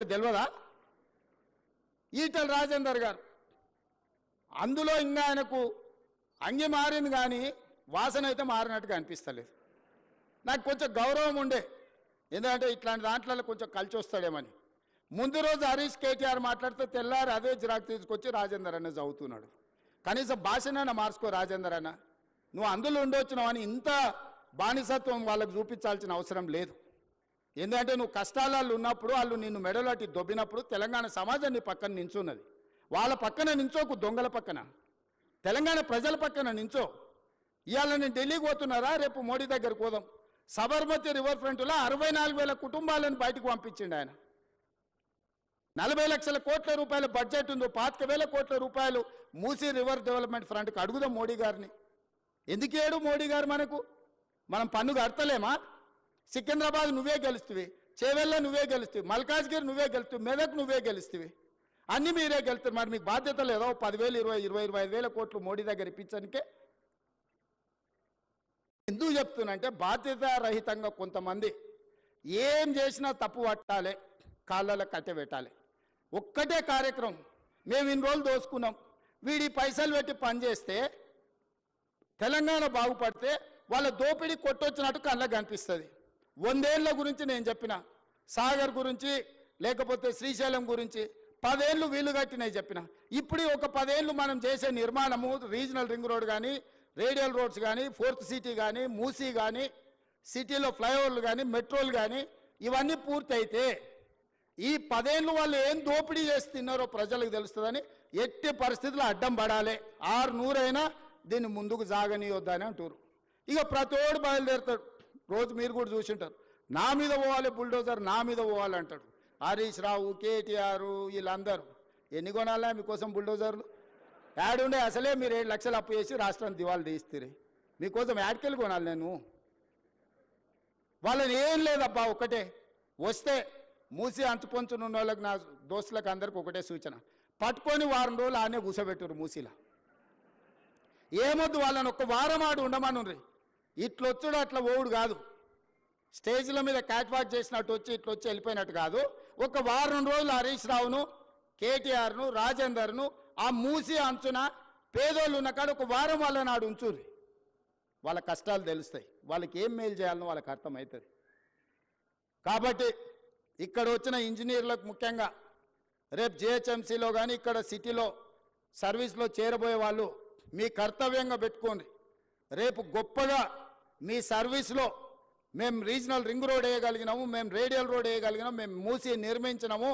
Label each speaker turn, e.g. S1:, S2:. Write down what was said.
S1: తెలియదా? ఈటల రాజేందర్ గారు అందులో ఇంకా ఆయనకు అంగి మారింది కానీ వాసన అయితే మారినట్టుగా అనిపిస్తలేదు. నాకు కొంచెం గౌరవం ఉండే, ఎందుకంటే ఇట్లాంటి దాంట్లో కొంచెం కలిసి వస్తాడేమని. ముందు రోజు హరీష్ కేటీఆర్ మాట్లాడితే తెల్లారి అదే జిరాక్ తీసుకొచ్చి రాజేందర్ అన్న చదువుతున్నాడు. కనీసం భాషనైనా మార్చుకో రాజేందర్ అన్న, నువ్వు అందులో ఉండొచ్చినావు అని ఇంత బానిసత్వం వాళ్ళకు చూపించాల్సిన అవసరం లేదు. ఎందుకంటే నువ్వు కష్టాలలో ఉన్నప్పుడు వాళ్ళు నిన్ను మెడలోటి దొబ్బినప్పుడు తెలంగాణ సమాజం నీ పక్కన నించున్నది. వాళ్ళ పక్కన నించోకు, దొంగల పక్కన, తెలంగాణ ప్రజల పక్కన నించో. ఇవాళ నేను ఢిల్లీకి పోతున్నారా, రేపు మోడీ దగ్గరకు పోదాం. సబర్మతి రివర్ ఫ్రంట్లో 64,000 కుటుంబాలను బయటకు పంపించిండు ఆయన. 40 లక్షల కోట్ల రూపాయల బడ్జెట్ ఉందో, 25,000 కోట్ల రూపాయలు మూసీ రివర్ డెవలప్మెంట్ ఫ్రంట్కి అడుగుదాం మోడీ గారిని. ఎందుకేడు మోడీ గారు మనకు? మనం పన్ను కడతలేమా? సికింద్రాబాద్ నువ్వే గెలుస్తువి, చేవెళ్ళ నువ్వే గెలుస్తువి, మల్కాజ్గిరి నువ్వే గెలుస్తువి, మెదక్ నువ్వే గెలుస్తువి, అన్నీ మీరే గెలుస్తారు. మరి మీకు బాధ్యత లేదా? 10,000, 20,000, 25,000 కోట్లు మోడీ దగ్గర ఇప్పించడానికే. ఎందుకు చెప్తున్నంటే బాధ్యత రహితంగా కొంతమంది ఏం చేసినా తప్పు పట్టాలి, కాళ్ళలో కట్టె పెట్టాలి. ఒక్కటే కార్యక్రమం, మేము ఇన్ని రోజులు దోసుకున్నాం, వీడి పైసలు పెట్టి పనిచేస్తే తెలంగాణ బాగుపడితే వాళ్ళ దోపిడీ కొట్టొచ్చినట్టు కళ్ళకు కనిపిస్తుంది. 100 ఏళ్ళ గురించి నేను చెప్పిన, సాగర్ గురించి లేకపోతే శ్రీశైలం గురించి 10 ఏళ్ళు వీలు కట్టినవి చెప్పిన. ఇప్పుడు ఒక 10 ఏళ్ళు మనం చేసే నిర్మాణము, రీజనల్ రింగ్ రోడ్ కానీ, రేడియల్ రోడ్స్ కానీ, 4th సిటీ కానీ, మూసీ కానీ, సిటీలో ఫ్లైఓవర్లు కానీ, మెట్రోలు కానీ, ఇవన్నీ పూర్తయితే ఈ 10 ఏళ్ళు వాళ్ళు ఏం దోపిడీ చేసి తిన్నారో ప్రజలకు తెలుస్తుందని ఎట్టి పరిస్థితుల్లో అడ్డం పడాలి. 600 అయినా దీన్ని ముందుకు సాగనీయొద్దని అంటారు. ఇక ప్రతోడు బయలుదేరుతాడు. రోజు మీరు కూడా చూసింటారు, నా మీద పోవాలి బుల్డోజర్, నా మీద పోవాలి అంటాడు. హరీష్ రావు, కేటీఆర్, వీళ్ళందరూ ఎన్ని కొనాలా మీకోసం బుల్డోజర్లు? యాడుండే అసలే మీరు 7 లక్షలు అప్పు చేసి రాష్ట్రాన్ని దివాళి తీస్తారు. మీకోసం యాడ్కెళ్ళి కొనాలి నేను? వాళ్ళని ఏం లేదబ్బా, ఒక్కటే వస్తే మూసి అంచుపంచునున్న వాళ్ళకి, నా దోస్తులకు అందరికి ఒకటే సూచన, పట్టుకొని వారం రోజులు ఆనే కూర్చోబెట్టురు మూసీలా. ఏమొద్దు, వాళ్ళని ఒక్క వారం ఆడు ఉండమనుండ్రి. ఇట్లొచ్చుడు అట్లా ఓవుడు కాదు, స్టేజ్ల మీద క్యాట్ వాక్ చేసినట్టు వచ్చి ఇట్లొచ్చి వెళ్ళిపోయినట్టు కాదు. ఒక వారం రోజులు హరీష్ రావును, కేటీఆర్ను, రాజేందర్ను ఆ మూసి అంచున పేదోళ్ళు ఉన్న కాడ ఒక వారం వాళ్ళ నాడు ఉంచుర్రి. వాళ్ళ కష్టాలు తెలుస్తాయి, వాళ్ళకి ఏం మేలు చేయాలనో వాళ్ళకి అర్థమవుతుంది. కాబట్టి ఇక్కడ వచ్చిన ఇంజనీర్లకు ముఖ్యంగా రేపు జిహెచ్ఎంసీలో కానీ ఇక్కడ సిటీలో సర్వీస్లో చేరబోయే వాళ్ళు మీ కర్తవ్యంగా పెట్టుకోండి. రేపు గొప్పగా మీ సర్వీస్లో మేము రీజనల్ రింగ్ రోడ్ వేయగలిగినాము, మేము రేడియల్ రోడ్ వేయగలిగినాము, మేము మూసి నిర్మించినాము,